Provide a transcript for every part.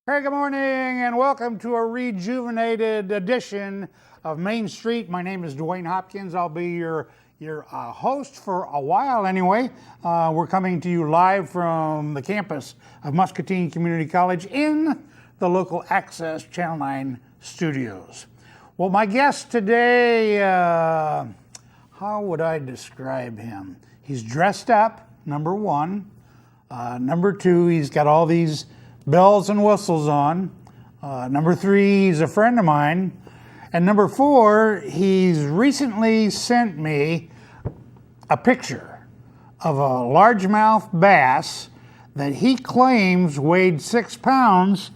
Hey, good morning, and welcome to a rejuvenated edition of Main Street. My name is DeWayne Hopkins. I'll be your host for a while anyway. We're coming to you live from the campus of Muscatine Community College in the local Access Channel 9 studios. Well, my guest today, how would I describe him? He's dressed up, number one. Number two, he's got all these bells and whistles on. Number three, he's a friend of mine. And number four, he's recently sent me a picture of a largemouth bass that he claims weighed 6 pounds,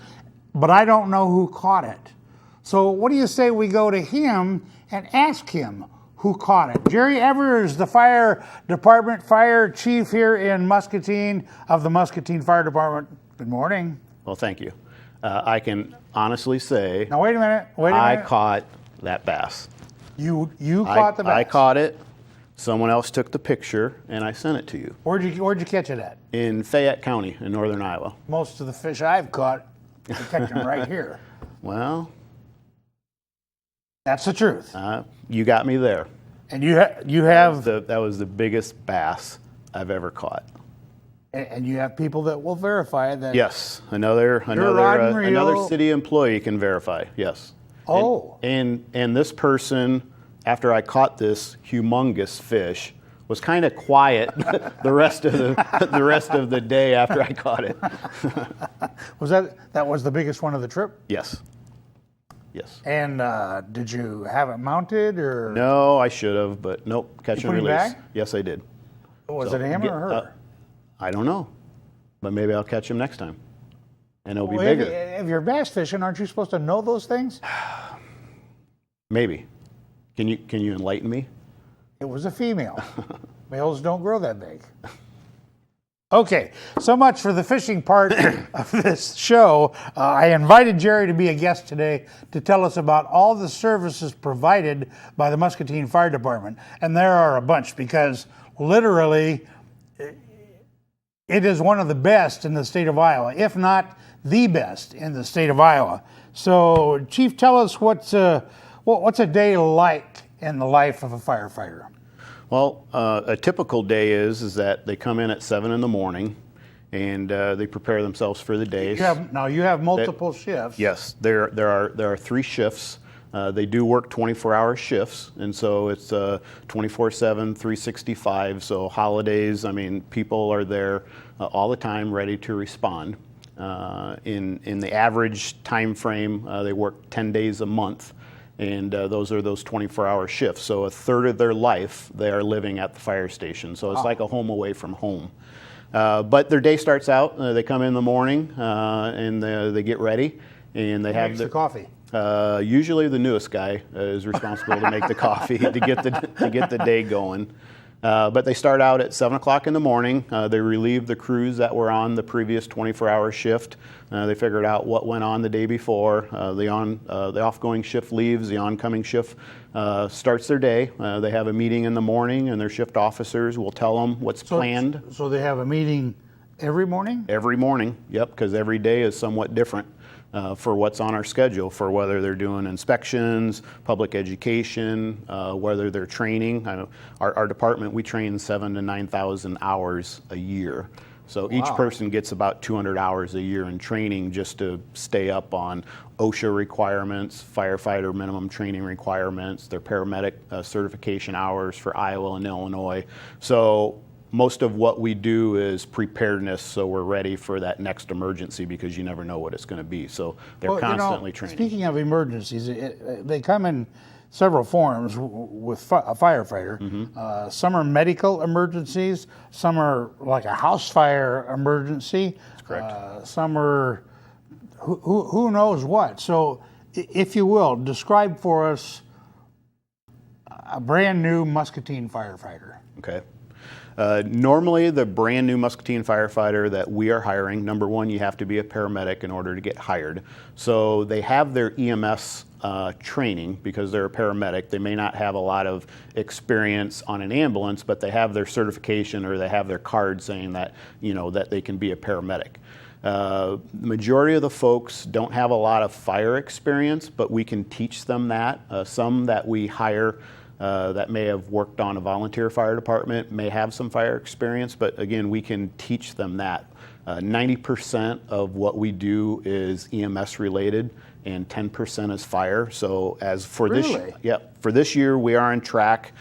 but I don't know who caught it. So what do you say we go to him and ask him who caught it? Jerry Ewers, the fire department fire chief here in Muscatine of the Muscatine Fire Department. Good morning. Well, thank you. I can honestly say. Now wait a minute. I caught that bass. You caught the bass. I caught it. Someone else took the picture, and I sent it to you. Where'd you catch it at? In Fayette County, in northern Iowa. Most of the fish I've caught, I catch them right here. Well, that's the truth. You got me there. And you have that was the biggest bass I've ever caught. And you have people that will verify that. Yes, another city employee can verify. Yes. Oh. And this person, after I caught this humongous fish, was kind of quiet the rest of the day after I caught it. Was that was the biggest one of the trip? Yes. Yes. And did you have it mounted or? No, I should have, but nope. Catch and release. Back? Yes, I did. Was it him or her? I don't know, but maybe I'll catch him next time, and it'll be bigger. If you're bass fishing, aren't you supposed to know those things? Maybe. Can you enlighten me? It was a female. Males don't grow that big. Okay, so much for the fishing part of this show. I invited Jerry to be a guest today to tell us about all the services provided by the Muscatine Fire Department. And there are a bunch, because literally it is one of the best in the state of Iowa, if not the best in the state of Iowa. So, Chief, tell us what's a day like in the life of a firefighter? Well, a typical day is that they come in at 7 in the morning, and they prepare themselves for the day. You have multiple shifts. Yes, there are 3 shifts. They do work 24-hour shifts, and so it's 24/7, 365. So holidays, I mean, people are there all the time, ready to respond. In the average time frame, they work 10 days a month. And those are those 24-hour shifts. So a third of their life, they are living at the fire station. So it's like a home away from home. But their day starts out, they come in the morning and they get ready. And they have the coffee. Usually the newest guy is responsible to make the coffee to get the day going. But they start out at 7 o'clock in the morning. They relieve the crews that were on the previous 24-hour shift. They figured out what went on the day before. The off-going shift leaves. The oncoming shift starts their day. They have a meeting in the morning, and their shift officers will tell them what's planned. So they have a meeting every morning? Every morning, yep, because every day is somewhat different. For what's on our schedule, for whether they're doing inspections, public education, whether they're training. I know our department, we train 7,000 to 9,000 hours a year. So each person gets about 200 hours a year in training just to stay up on OSHA requirements, firefighter minimum training requirements, their paramedic certification hours for Iowa and Illinois. So most of what we do is preparedness, so we're ready for that next emergency, because you never know what it's going to be. So they're constantly training. Speaking of emergencies, they come in several forms with a firefighter. Mm-hmm. Some are medical emergencies. Some are like a house fire emergency. That's correct. Some are who knows what. So, if you will, describe for us a brand new Muscatine firefighter. Okay. Normally, the brand new Muscatine firefighter that we are hiring, number one, you have to be a paramedic in order to get hired. So they have their EMS training because they're a paramedic. They may not have a lot of experience on an ambulance, but they have their certification or they have their card saying that, that they can be a paramedic. The majority of the folks don't have a lot of fire experience, but we can teach them that. Some that we hire that may have worked on a volunteer fire department may have some fire experience, but again, we can teach them that. 90% of what we do is EMS related and 10% is fire. So as for Really? for this year, we are on track.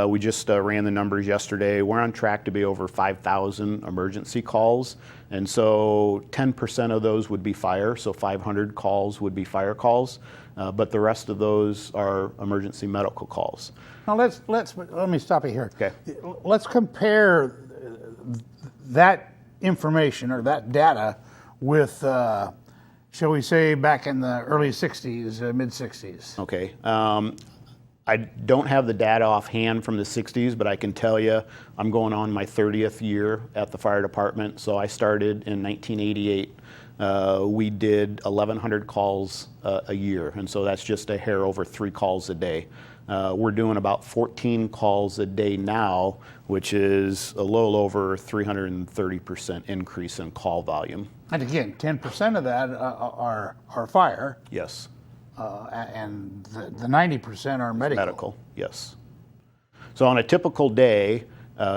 We just ran the numbers yesterday. We're on track to be over 5,000 emergency calls. And so 10% of those would be fire. So 500 calls would be fire calls. But the rest of those are emergency medical calls. Now let me stop you here. Okay. Let's compare that information or that data with, shall we say, back in the early 60s, mid 60s. Okay. I don't have the data offhand from the 60s, but I can tell you I'm going on my 30th year at the fire department. So I started in 1988. We did 1,100 calls a year, and so that's just a hair over 3 calls a day. We're doing about 14 calls a day now, which is a little over 330% increase in call volume. And again, 10% of that are fire. Yes. And the 90% are medical. Medical, yes. So on a typical day,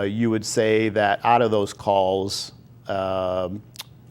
you would say that out of those calls, a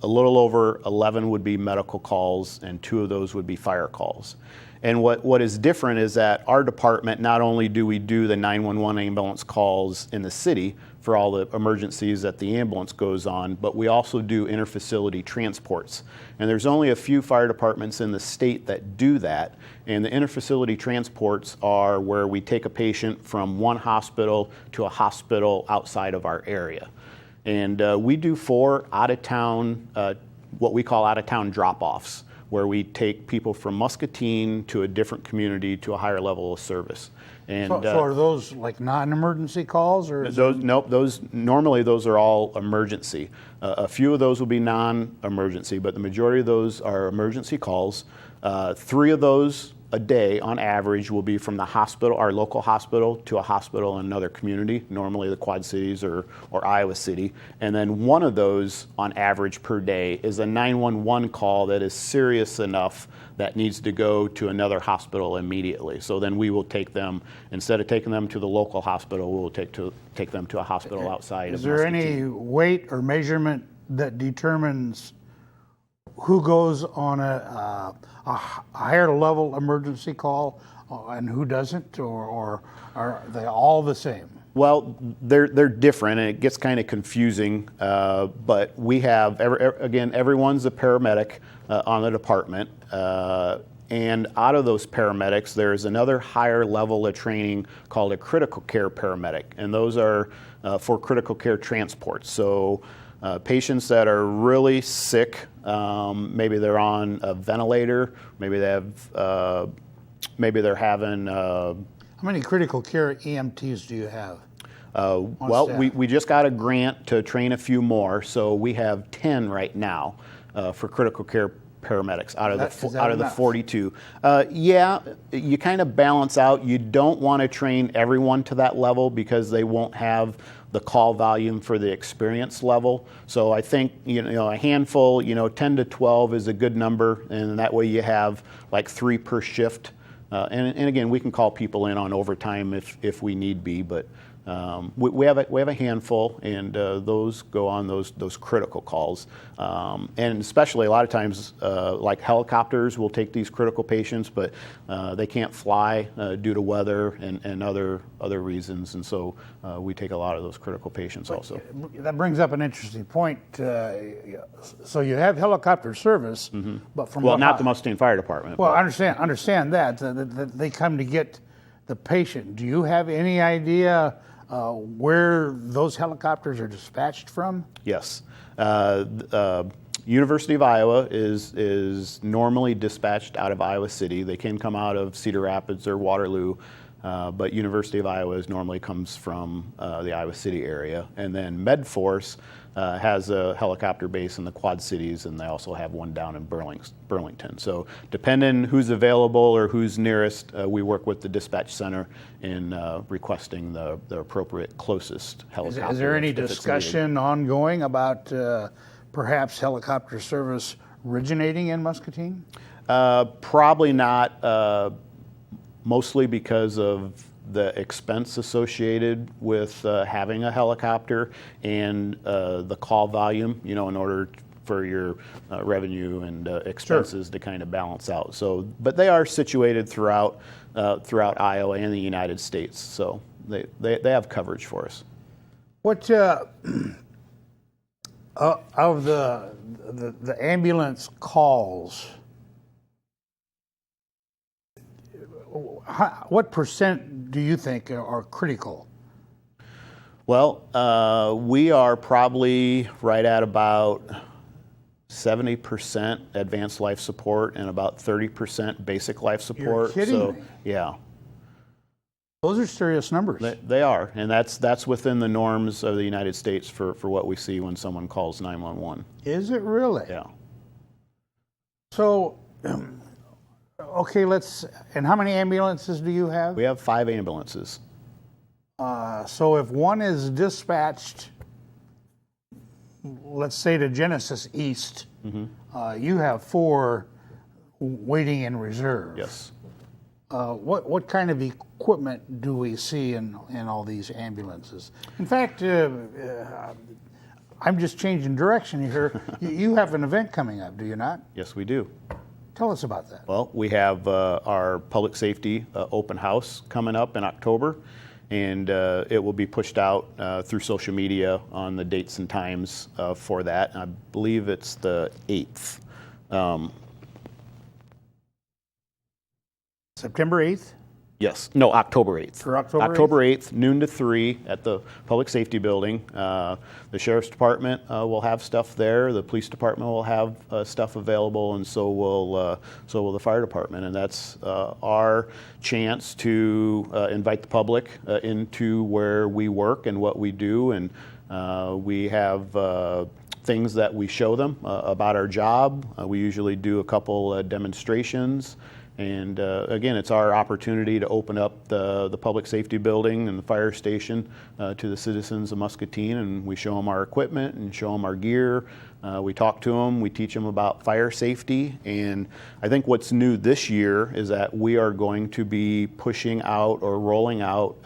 little over 11 would be medical calls and 2 of those would be fire calls. And what is different is that our department, not only do we do the 911 ambulance calls in the city for all the emergencies that the ambulance goes on, but we also do interfacility transports. And there's only a few fire departments in the state that do that. And the interfacility transports are where we take a patient from one hospital to a hospital outside of our area. And we do 4 out-of-town, what we call out-of-town drop-offs, where we take people from Muscatine to a different community to a higher level of service. And so are those like non-emergency calls, or normally those are all emergency. A few of those will be non-emergency, but the majority of those are emergency calls. 3 of those a day on average will be from the hospital, our local hospital, to a hospital in another community, normally the Quad Cities or Iowa City. And then 1 of those on average per day is a 911 call that is serious enough that needs to go to another hospital immediately. So then we will take them, instead of taking them to the local hospital, we'll take them to a hospital outside of Muscatine. Is there any weight or measurement that determines who goes on a higher level emergency call and who doesn't, or are they all the same? Well, they're different, and it gets kind of confusing. But we have everyone's a paramedic on the department, and out of those paramedics, there's another higher level of training called a critical care paramedic, and those are for critical care transports. So patients that are really sick, maybe they're on a ventilator, maybe they're having. How many critical care EMTs do you have? Well, we just got a grant to train a few more, so we have 10 right now for critical care paramedics out of the 42. Yeah, you kind of balance out. You don't want to train everyone to that level because they won't have the call volume for the experience level. So I think a handful, 10 to 12 is a good number, and that way you have like 3 per shift. And again, we can call people in on overtime if we need be, but we have a handful, and those go on those critical calls. And especially a lot of times, like helicopters will take these critical patients, but they can't fly due to weather and other reasons, and so we take a lot of those critical patients also. That brings up an interesting point. So you have helicopter service, but from not the Muscatine Fire Department. Well, I understand that they come to get the patient. Do you have any idea where those helicopters are dispatched from? Yes. University of Iowa is normally dispatched out of Iowa City. They can come out of Cedar Rapids or Waterloo, but University of Iowa normally comes from the Iowa City area. And then MedForce has a helicopter base in the Quad Cities, and they also have one down in Burlington. So depending who's available or who's nearest, we work with the dispatch center in requesting the appropriate closest helicopter. Is there any discussion ongoing about perhaps helicopter service originating in Muscatine? Probably not, mostly because of the expense associated with having a helicopter and the call volume, in order for your revenue and expenses to kind of balance out. So, but they are situated throughout Iowa and the United States, so they have coverage for us. What of the ambulance calls? What percent do you think are critical? Well, we are probably right at about 70% advanced life support and about 30% basic life support. You're kidding me. Yeah. Those are serious numbers. They are, and that's within the norms of the United States for what we see when someone calls 911. Is it really? Yeah. So, okay, and how many ambulances do you have? We have 5 ambulances. So if one is dispatched, let's say to Genesis East, you have 4 waiting in reserve. Yes. What kind of equipment do we see in all these ambulances? In fact, I'm just changing direction here. You have an event coming up, do you not? Yes, we do. Tell us about that. Well, we have our public safety open house coming up in October, and it will be pushed out through social media on the dates and times for that. I believe it's the 8th. September 8th? Yes, no, October 8th. For October 8th? October 8th, noon to 3 at the Public Safety Building. The Sheriff's Department will have stuff there. The Police Department will have stuff available, and so will the Fire Department. And that's our chance to invite the public into where we work and what we do. And we have things that we show them about our job. We usually do a couple demonstrations. And again, it's our opportunity to open up the public safety building and the fire station to the citizens of Muscatine, and we show them our equipment and show them our gear. We talk to them, we teach them about fire safety, and I think what's new this year is that we are going to be pushing out or rolling out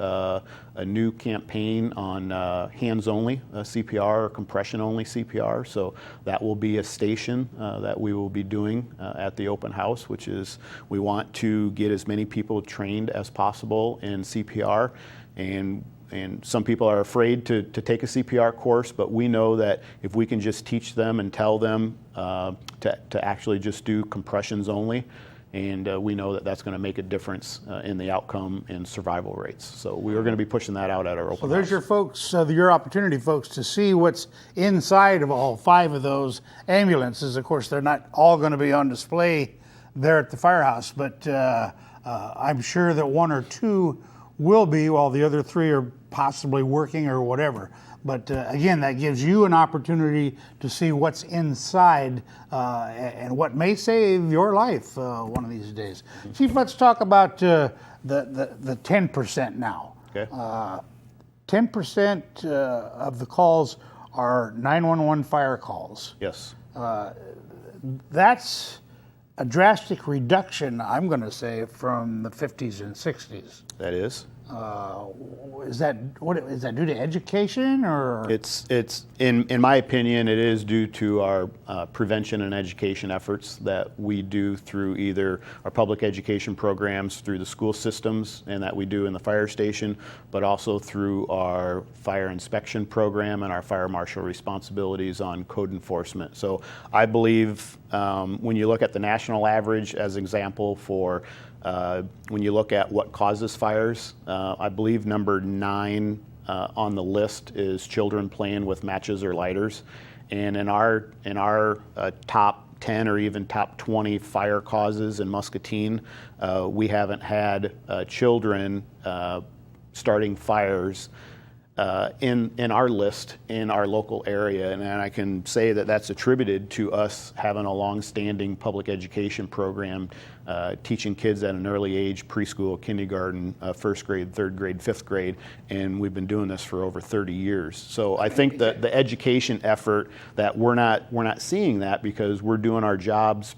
a new campaign on hands-only CPR or compression-only CPR. So that will be a station that we will be doing at the open house, which is we want to get as many people trained as possible in CPR. And some people are afraid to take a CPR course, but we know that if we can just teach them and tell them to actually just do compressions only, and we know that that's going to make a difference in the outcome and survival rates. So we are going to be pushing that out at our open house. So there's your folks, your opportunity, folks, to see what's inside of all 5 of those ambulances. Of course, they're not all going to be on display there at the firehouse, but I'm sure that 1 or 2 will be, while the other 3 are possibly working or whatever. But again, that gives you an opportunity to see what's inside and what may save your life one of these days. Chief, let's talk about the 10% now. Okay. 10% of the calls are 911 fire calls. Yes. That's a drastic reduction, I'm going to say, from the 50s and 60s. That is. Is that due to education, or? It's in my opinion, it is due to our prevention and education efforts that we do through either our public education programs through the school systems and that we do in the fire station, but also through our fire inspection program and our fire marshal responsibilities on code enforcement. So I believe when you look at the national average as example for when you look at what causes fires, I believe number 9 on the list is children playing with matches or lighters. And in our top 10 or even top 20 fire causes in Muscatine, we haven't had children starting fires in our list in our local area, and I can say that that's attributed to us having a long-standing public education program, teaching kids at an early age, preschool, kindergarten, first grade, third grade, fifth grade, and we've been doing this for over 30 years. So I think that the education effort, that we're not seeing that because we're doing our jobs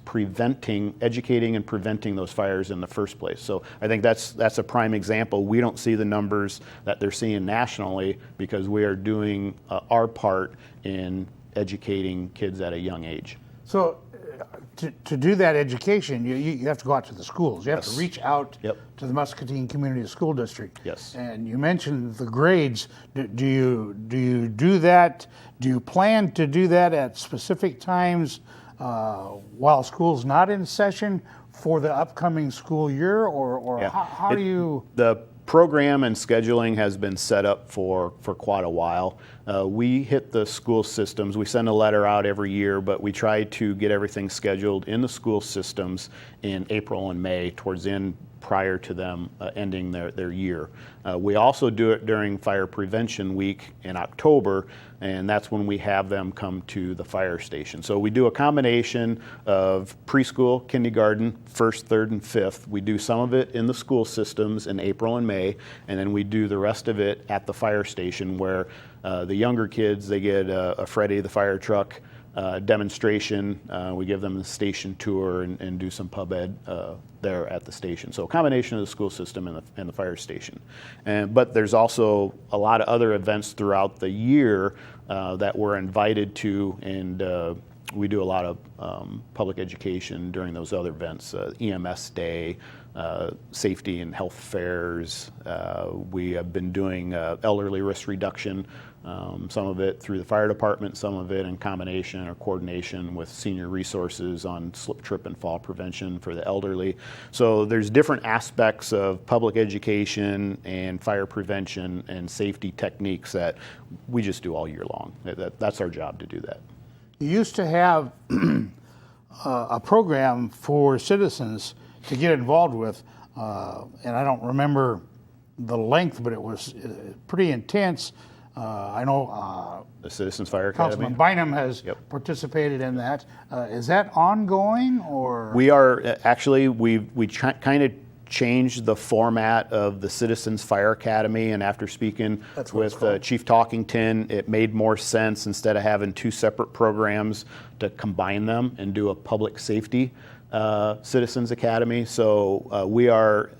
educating and preventing those fires in the first place. So I think that's a prime example. We don't see the numbers that they're seeing nationally because we are doing our part in educating kids at a young age. So to do that education, you have to go out to the schools. You have to reach out to the Muscatine Community School District. Yes. And you mentioned the grades. Do you do that? Do you plan to do that at specific times while school's not in session for the upcoming school year, or how do you? The program and scheduling has been set up for quite a while. We hit the school systems. We send a letter out every year, but we try to get everything scheduled in the school systems in April and May, towards the end, prior to them ending their year. We also do it during Fire Prevention Week in October, and that's when we have them come to the fire station. So we do a combination of preschool, kindergarten, first, third, and fifth. We do some of it in the school systems in April and May, and then we do the rest of it at the fire station, where the younger kids, they get a Freddy the fire truck demonstration. We give them the station tour and do some pub ed there at the station. So a combination of the school system and the fire station. But there's also a lot of other events throughout the year that we're invited to, and we do a lot of public education during those other events, EMS Day, safety and health fairs. We have been doing elderly risk reduction, some of it through the fire department, some of it in combination or coordination with senior resources on slip, trip, and fall prevention for the elderly. So there's different aspects of public education and fire prevention and safety techniques that we just do all year long. That's our job to do that. You used to have a program for citizens to get involved with, and I don't remember the length, but it was pretty intense. I know the Citizens Fire Academy. Councilman Bynum has participated in that. Is that ongoing, or? We are actually, we kind of changed the format of the Citizens Fire Academy, and after speaking with Chief Talkington, it made more sense, instead of having two separate programs, to combine them and do a public safety Citizens Academy. So we are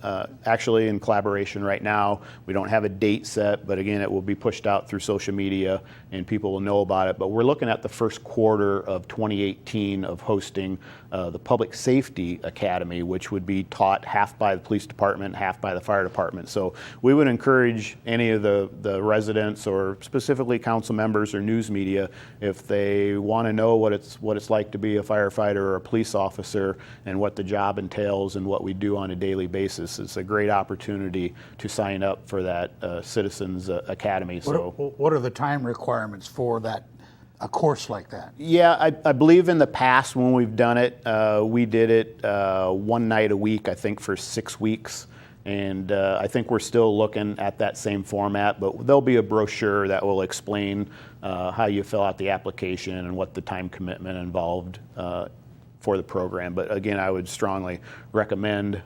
actually in collaboration right now. We don't have a date set, but again, it will be pushed out through social media and people will know about it. But we're looking at the first quarter of 2018 of hosting the Public Safety Academy, which would be taught half by the police department, half by the fire department. So we would encourage any of the residents, or specifically council members or news media, if they want to know what it's like to be a firefighter or a police officer, and what the job entails and what we do on a daily basis. It's a great opportunity to sign up for that Citizens Academy. What are the time requirements for that, a course like that? Yeah, I believe in the past when we've done it, we did it one night a week, I think, for 6 weeks. And I think we're still looking at that same format, but there'll be a brochure that will explain how you fill out the application and what the time commitment involved for the program. But again, I would strongly recommend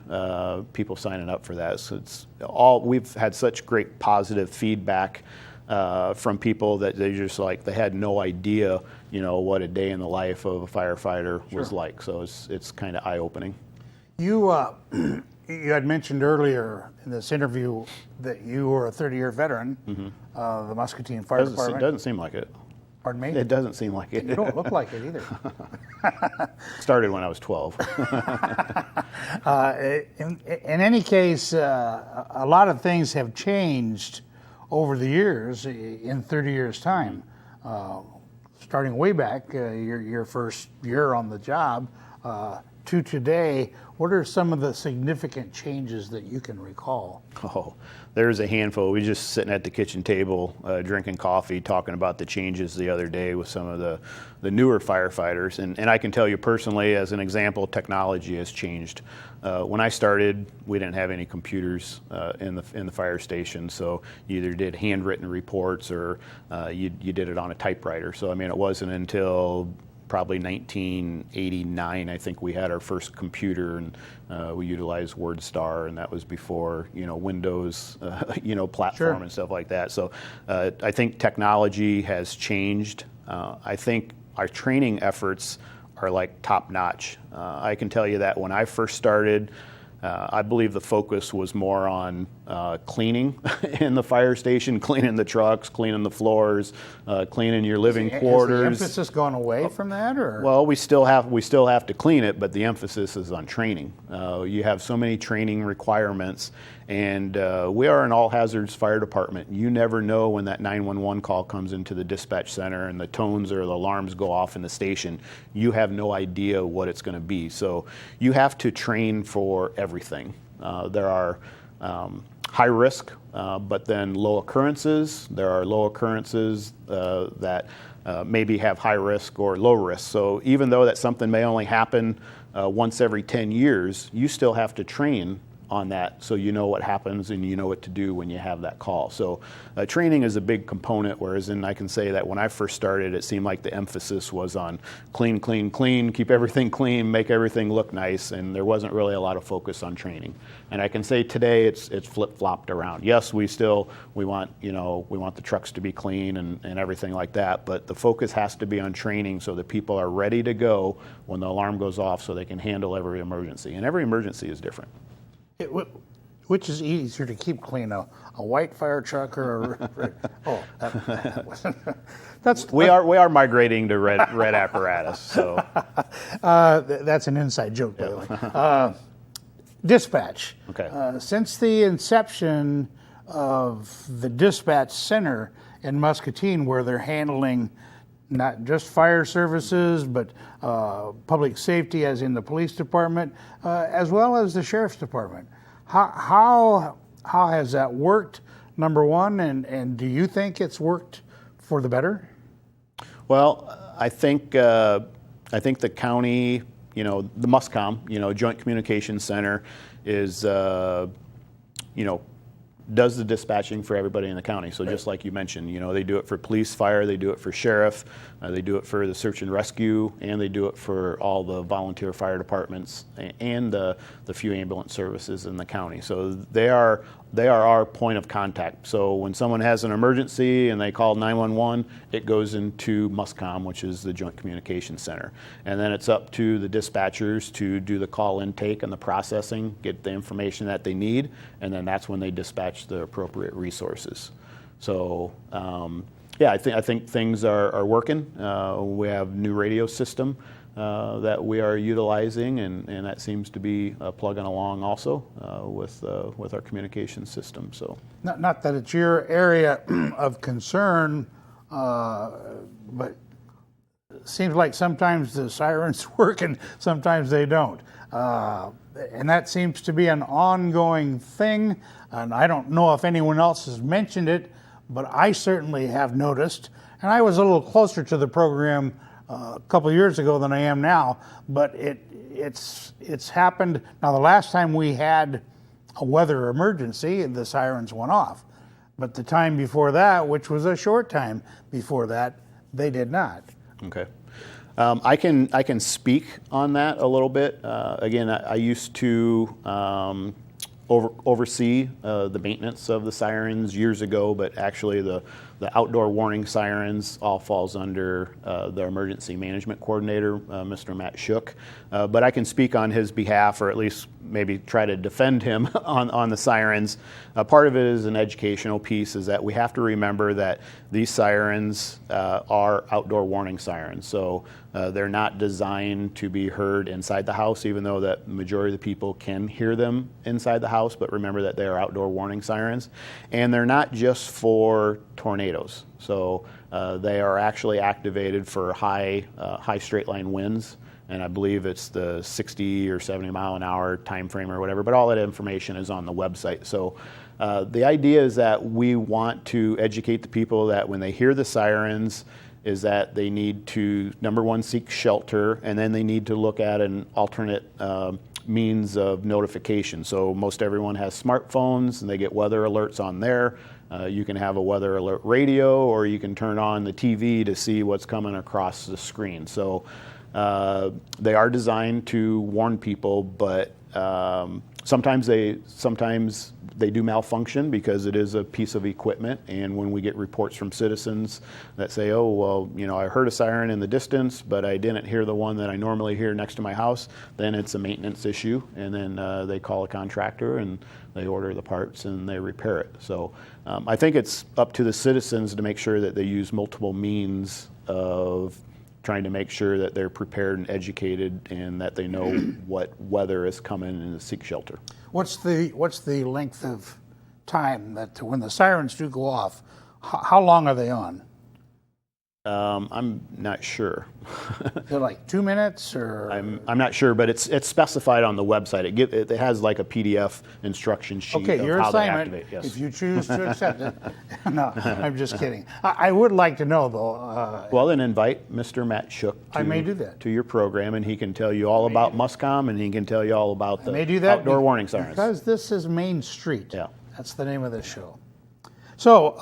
people signing up for that. So we've had such great positive feedback from people that they had no idea, what a day in the life of a firefighter was like. So it's kind of eye-opening. You had mentioned earlier in this interview that you were a 30-year veteran of the Muscatine Fire Department. It doesn't seem like it. Pardon me? It doesn't seem like it. You don't look like it either. Started when I was 12. In any case, a lot of things have changed over the years, in 30 years' time. Starting way back, your first year on the job, to today, what are some of the significant changes that you can recall? Oh, there's a handful. We just sitting at the kitchen table, drinking coffee, talking about the changes the other day with some of the newer firefighters. And I can tell you personally, as an example, technology has changed. When I started, we didn't have any computers in the fire station, so you either did handwritten reports or you did it on a typewriter. So I mean, it wasn't until probably 1989, I think we had our first computer, and we utilized WordStar, and that was before Windows, platform Sure. and stuff like that. So I think technology has changed. I think our training efforts are like top notch. I can tell you that when I first started, I believe the focus was more on cleaning in the fire station, cleaning the trucks, cleaning the floors, cleaning your living quarters. Has the emphasis gone away from that, or? Well, we still have to clean it, but the emphasis is on training. You have so many training requirements, and we are an all hazards fire department. You never know when that 911 call comes into the dispatch center and the tones or the alarms go off in the station. You have no idea what it's going to be. So you have to train for everything. There are high risk, but then low occurrences. There are low occurrences that maybe have high risk or low risk. So even though that something may only happen once every 10 years, you still have to train on that so you know what happens and you know what to do when you have that call. So training is a big component, whereas I can say that when I first started, it seemed like the emphasis was on clean, clean, clean, keep everything clean, make everything look nice, and there wasn't really a lot of focus on training. And I can say today it's flip-flopped around. Yes, we want the trucks to be clean and everything like that, but the focus has to be on training so that people are ready to go when the alarm goes off so they can handle every emergency. And every emergency is different. Which is easier to keep clean, a white fire truck or We are migrating to red apparatus. So that's an inside joke, by the way. Dispatch. Okay. Since the inception of the dispatch center in Muscatine, where they're handling not just fire services, but public safety, as in the police department, as well as the sheriff's department. How has that worked, number one, and do you think it's worked for the better? Well, I think the county, the MUSCOM, Joint Communications Center, is does the dispatching for everybody in the county. So just like you mentioned, they do it for police, fire, they do it for sheriff, they do it for the search and rescue, and they do it for all the volunteer fire departments and the few ambulance services in the county. So they are our point of contact. So when someone has an emergency and they call 911, it goes into MUSCOM, which is the Joint Communications Center. And then it's up to the dispatchers to do the call intake and the processing, get the information that they need, and then that's when they dispatch the appropriate resources. So I think things are working. We have new radio system that we are utilizing, and that seems to be plugging along also with our communication system. So Not that it's your area of concern, but it seems like sometimes the sirens work and sometimes they don't. And that seems to be an ongoing thing, and I don't know if anyone else has mentioned it, but I certainly have noticed, and I was a little closer to the program a couple of years ago than I am now, but it's happened. Now, the last time we had a weather emergency, the sirens went off, but the time before that, which was a short time before that, they did not. Okay. I can speak on that a little bit. Again, I used to oversee the maintenance of the sirens years ago, but actually the outdoor warning sirens all falls under the emergency management coordinator, Mr. Matt Shook. But I can speak on his behalf, or at least maybe try to defend him on the sirens. Part of it is an educational piece, is that we have to remember that these sirens are outdoor warning sirens. So they're not designed to be heard inside the house, even though that majority of the people can hear them inside the house. But remember that they are outdoor warning sirens. And they're not just for tornadoes. So They are actually activated for high straight line winds, and I believe it's the 60 or 70 mile an hour time frame or whatever, but all that information is on the website. So the idea is that we want to educate the people that when they hear the sirens, is that they need to, number one, seek shelter, and then they need to look at an alternate means of notification. So most everyone has smartphones, and they get weather alerts on there. You can have a weather alert radio, or you can turn on the TV to see what's coming across the screen. So they are designed to warn people, but sometimes they do malfunction because it is a piece of equipment. And when we get reports from citizens that say, oh, well, I heard a siren in the distance, but I didn't hear the one that I normally hear next to my house, then it's a maintenance issue. And then they call a contractor and they order the parts and they repair it. So I think it's up to the citizens to make sure that they use multiple means of trying to make sure that they're prepared and educated and that they know what weather is coming and to seek shelter. What's the length of time that when the sirens do go off, how long are they on? I'm not sure. They're like 2 minutes, or I'm not sure, but it's specified on the website. It has like a PDF instruction sheet okay, of your how assignment, they activate. Yes. if you choose to accept it. No, I'm just kidding. I would like to know though. Well, then invite Mr. Matt Shook I may do that. to your program, and he can tell you all about Muscom, and he can tell you all about the outdoor warning sirens. Because this is Main Street. Yeah. That's the name of the show. So,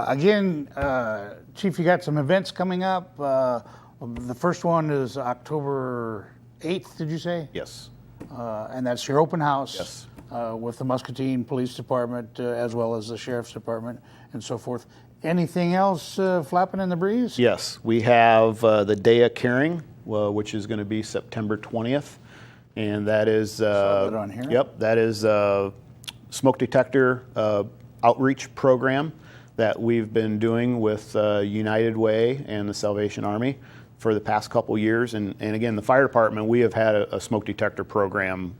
again, Chief, you got some events coming up. The first one is October 8th, did you say? Yes. And that's your open house. Yes. With the Muscatine Police Department, as well as the Sheriff's Department and so forth. Anything else flapping in the breeze? Yes. We have the Day of Caring, which is going to be September 20th. And that is... Saw that on here. Yep. That is smoke detector outreach program that we've been doing with United Way and the Salvation Army for the past couple years. And again, the fire department, we have had a smoke detector program,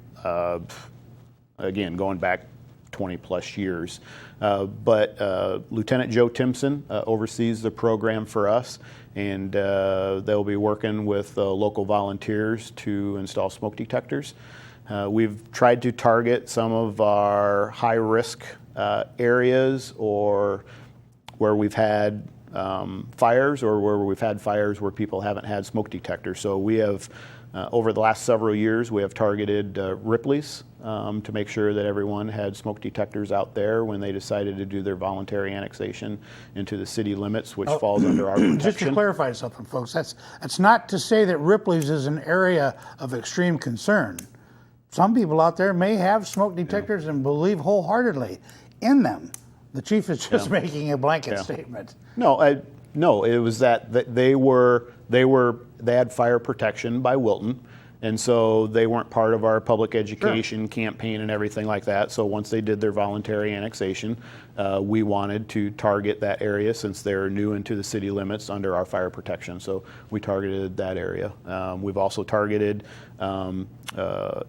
again, going back 20 plus years. But Lieutenant Joe Timpson oversees the program for us, and they'll be working with local volunteers to install smoke detectors. We've tried to target some of our high-risk areas, or where we've had fires, or where we've had fires where people haven't had smoke detectors. So we have, over the last several years, we have targeted Ripley's to make sure that everyone had smoke detectors out there when they decided to do their voluntary annexation into the city limits, which falls under our protection. Just to clarify something, folks, that's not to say that Ripley's is an area of extreme concern. Some people out there may have smoke detectors and believe wholeheartedly in them. The chief is just making a blanket statement. No, it was that they had fire protection by Wilton, and so they weren't part of our public education campaign and everything like that. So once they did their voluntary annexation, we wanted to target that area since they're new into the city limits under our fire protection. So we targeted that area. We've also targeted an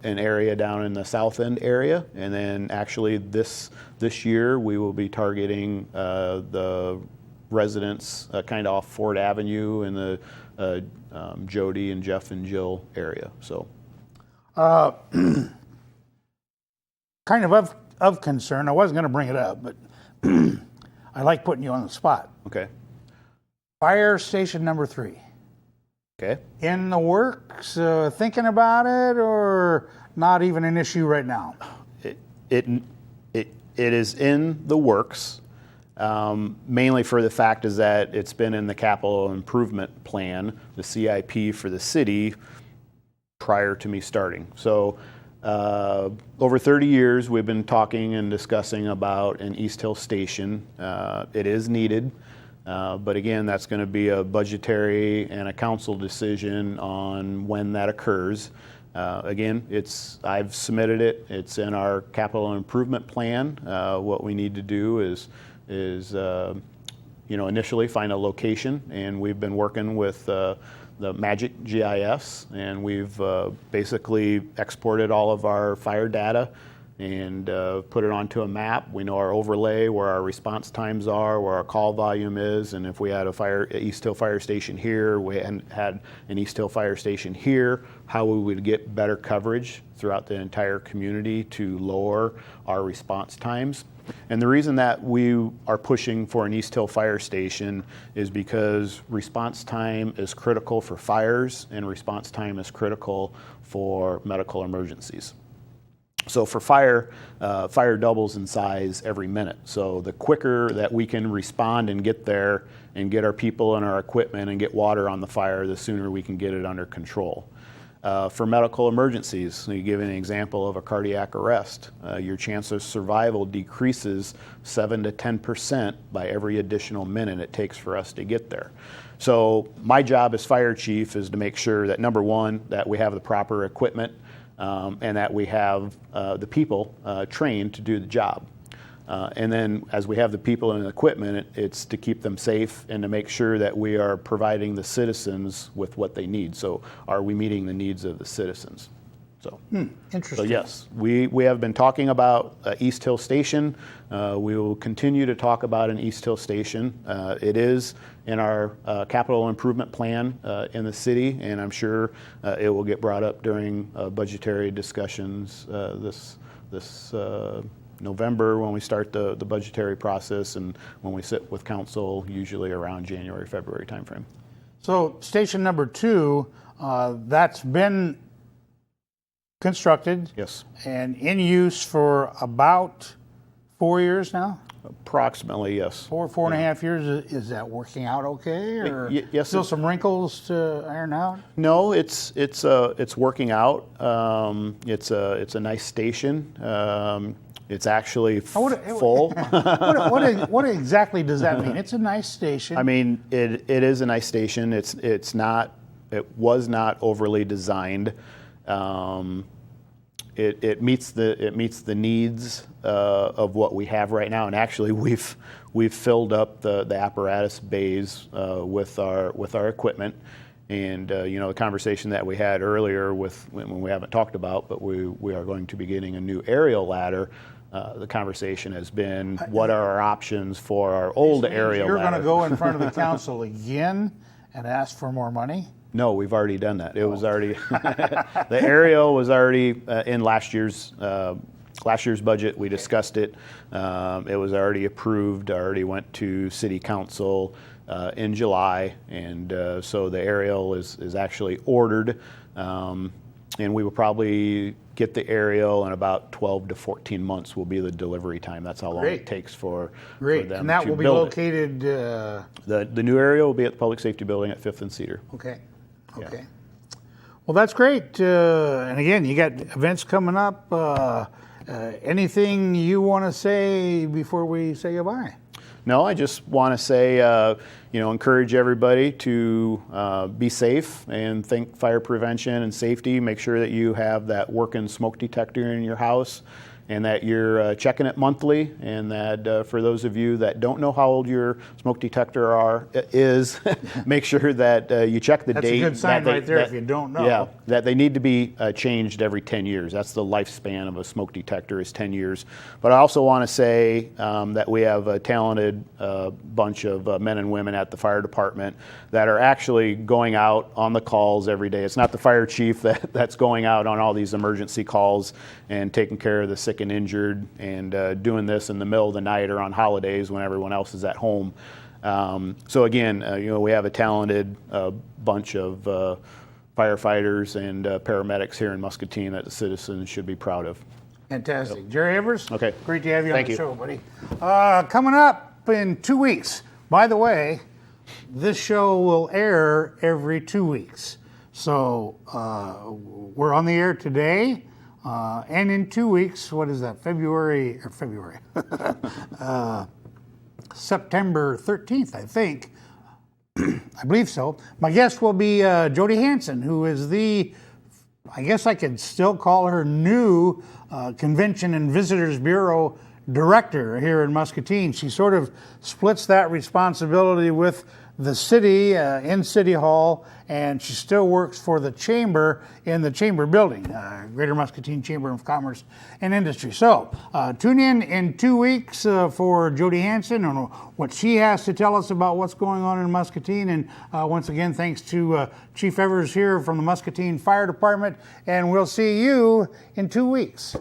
area down in the South End area, and then actually this year we will be targeting the residents kind of off Ford Avenue in the Jody and Jeff and Jill area. So, kind of concern. I wasn't going to bring it up, but I like putting you on the spot. Okay. Fire station number 3. Okay. In the works, thinking about it, or not even an issue right now? It is in the works. Mainly for the fact is that it's been in the capital improvement plan, the CIP for the city, prior to me starting. So over 30 years, we've been talking and discussing about an East Hill station. It is needed, but again, that's going to be a budgetary and a council decision on when that occurs. Again, I've submitted it. It's in our capital improvement plan. What we need to do is initially find a location, and we've been working with the Magic GIS, and we've basically exported all of our fire data and put it onto a map. We know our overlay, where our response times are, where our call volume is, and if we had a East Hill Fire Station here, we had an East Hill Fire Station here, how we would get better coverage throughout the entire community to lower our response times. And the reason that we are pushing for an East Hill Fire Station is because response time is critical for fires, and response time is critical for medical emergencies. So for fire doubles in size every minute. So the quicker that we can respond and get there and get our people and our equipment and get water on the fire, the sooner we can get it under control. For medical emergencies, so you give an example of a cardiac arrest. Your chance of survival decreases 7 to 10% by every additional minute it takes for us to get there. So my job as fire chief is to make sure that, number one, that we have the proper equipment and that we have the people trained to do the job. And then as we have the people and the equipment, it's to keep them safe and to make sure that we are providing the citizens with what they need. So are we meeting the needs of the citizens? So, Interesting. So yes, we have been talking about East Hill Station. We will continue to talk about an East Hill Station. It is in our capital improvement plan in the city, and I'm sure it will get brought up during budgetary discussions this November when we start the budgetary process, and when we sit with council, usually around January, February timeframe. So station number 2, that's been constructed. Yes. And in use for about 4 years now? Approximately, yes. Four and a half years. Is that working out okay? Or yes, still some wrinkles to iron out? No, it's working out. It's a nice station. It's actually full. What exactly does that mean? It's a nice station. I mean, it is a nice station. It was not overly designed. It meets the needs of what we have right now, and actually we've filled up the apparatus bays with our equipment. And the conversation that we had earlier when we haven't talked about, but we are going to be getting a new aerial ladder. The conversation has been, what are our options for our old aerial ladder? You're going to go in front of the council again and ask for more money? No, we've already done that. It was already the aerial was already in last year's budget. We discussed it. It was already approved. Already went to city council in July, and so the aerial is actually ordered, and we will probably get the aerial in about 12 to 14 months will be the delivery time. That's how long it takes for them and that to will be build located. The new aerial will be at the Public Safety Building at 5th and Cedar. Okay. Yeah. Well, that's great. And again, you got events coming up. Anything you want to say before we say goodbye? No, I just want to say, encourage everybody to be safe and think fire prevention and safety. Make sure that you have that working smoke detector in your house, and that you're checking it monthly, and that for those of you that don't know how old your smoke detector is, make sure that you check the date. That's a good sign right there if you don't know. Yeah, that they need to be changed every 10 years. That's the lifespan of a smoke detector, is 10 years. But I also want to say that we have a talented bunch of men and women at the fire department that are actually going out on the calls every day. It's not the fire chief that's going out on all these emergency calls and taking care of the sick and injured, and doing this in the middle of the night or on holidays when everyone else is at home. So again, we have a talented bunch of firefighters and paramedics here in Muscatine that the citizens should be proud of. Fantastic. Yep. Jerry Ewers, okay. Great to have you Thank on the you. show, buddy. Coming up in 2 weeks. By the way, this show will air every 2 weeks. So we're on the air today. And in 2 weeks, what is that? February. September 13th, I think. I believe so. My guest will be Jody Hansen, who is I guess I could still call her new Convention and Visitors Bureau director here in Muscatine. She sort of splits that responsibility with the city in City Hall, and she still works for the chamber in the chamber building, Greater Muscatine Chamber of Commerce and Industry. So tune in 2 weeks for Jody Hansen and what she has to tell us about what's going on in Muscatine. And once again, thanks to Chief Evers here from the Muscatine Fire Department, and we'll see you in 2 weeks.